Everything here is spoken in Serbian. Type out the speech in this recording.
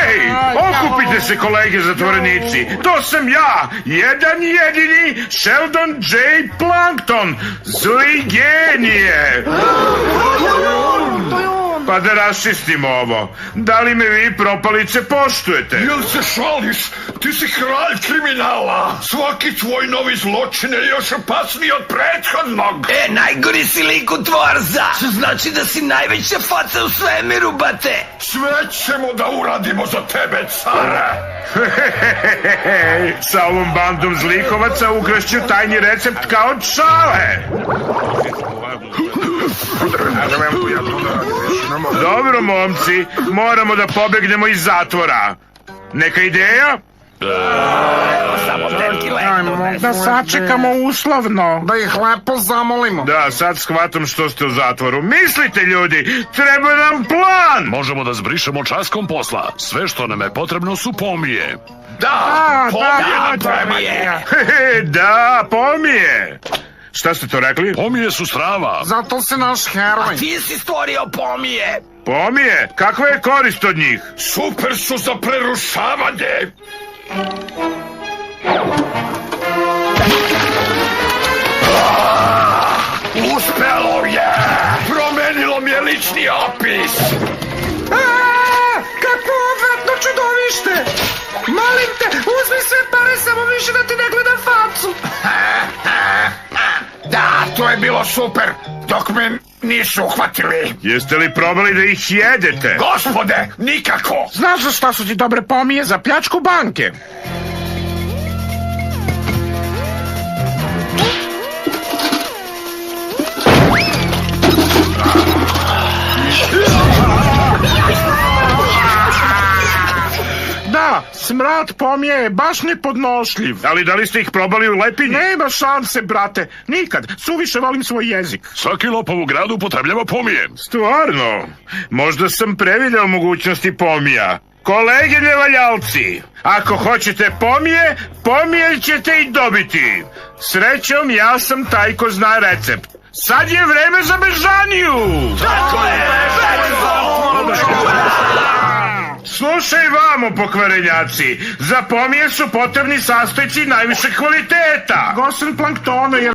Ej, okupite se kolege zatvorenici, to sam ja, jedan jedini Sheldon J. Plankton, zli genije. Pa da raščistimo ovo, da li me vi propalice poštujete? Jel se šališ? Ti si kralj kriminala. Svaki tvoj novi zločin je još opasniji od prethodnog. Najgori si lik u Tvorza. Što znači da si najveća faca u svemiru, bate. Sve ćemo da uradimo za tebe, care. Sa ovom bandom zlikovaca ukrašću tajni recept kao čale. Dobro, momci, moramo da pobegnemo iz zatvora. Neka ideja? Da sačekamo uslovno. Da ih lepo zamolimo. Da, sad shvatam što ste u zatvoru. Mislite, ljudi, treba nam plan! Možemo da zbrišemo časkom posla. Sve što nam je potrebno su pomije. Da, Da, pomije! Šta ste to rekli? Pomije su strava. Zato si naš heroj. Ti si stvorio pomije. Pomije? Kakva je korist od njih? Super su za prerušavanje. Uspelo je! Promenilo mi je lični opis. Kako odvratno čudovište! Molim te, uzmi sve pare, samo više da ti ne gledam facu. Da, to je bilo super, dok me nisu uhvatili. Jeste li probali da ih jedete? Gospode, nikako. Znaš za šta su ti dobre pomije? Za pljačku banke. Da, smrad pomije je baš nepodnošljiv. Ali da li ste ih probali u lepinji? Nema šanse, brate, nikad. Suviše volim svoj jezik. Svaki lopov u gradu upotrebljava pomije. Stvarno? Možda sam prevideo mogućnosti pomija. Kolege nevaljalci, ako hoćete pomije, pomije ćete i dobiti. Srećom, ja sam taj ko zna recept. Sad je vreme za bežaniju! Tako je! Slušaj vamo, pokvarenjaci, za pomije su potrebni sastojci najvišeg kvaliteta. Gosen Planktone, jer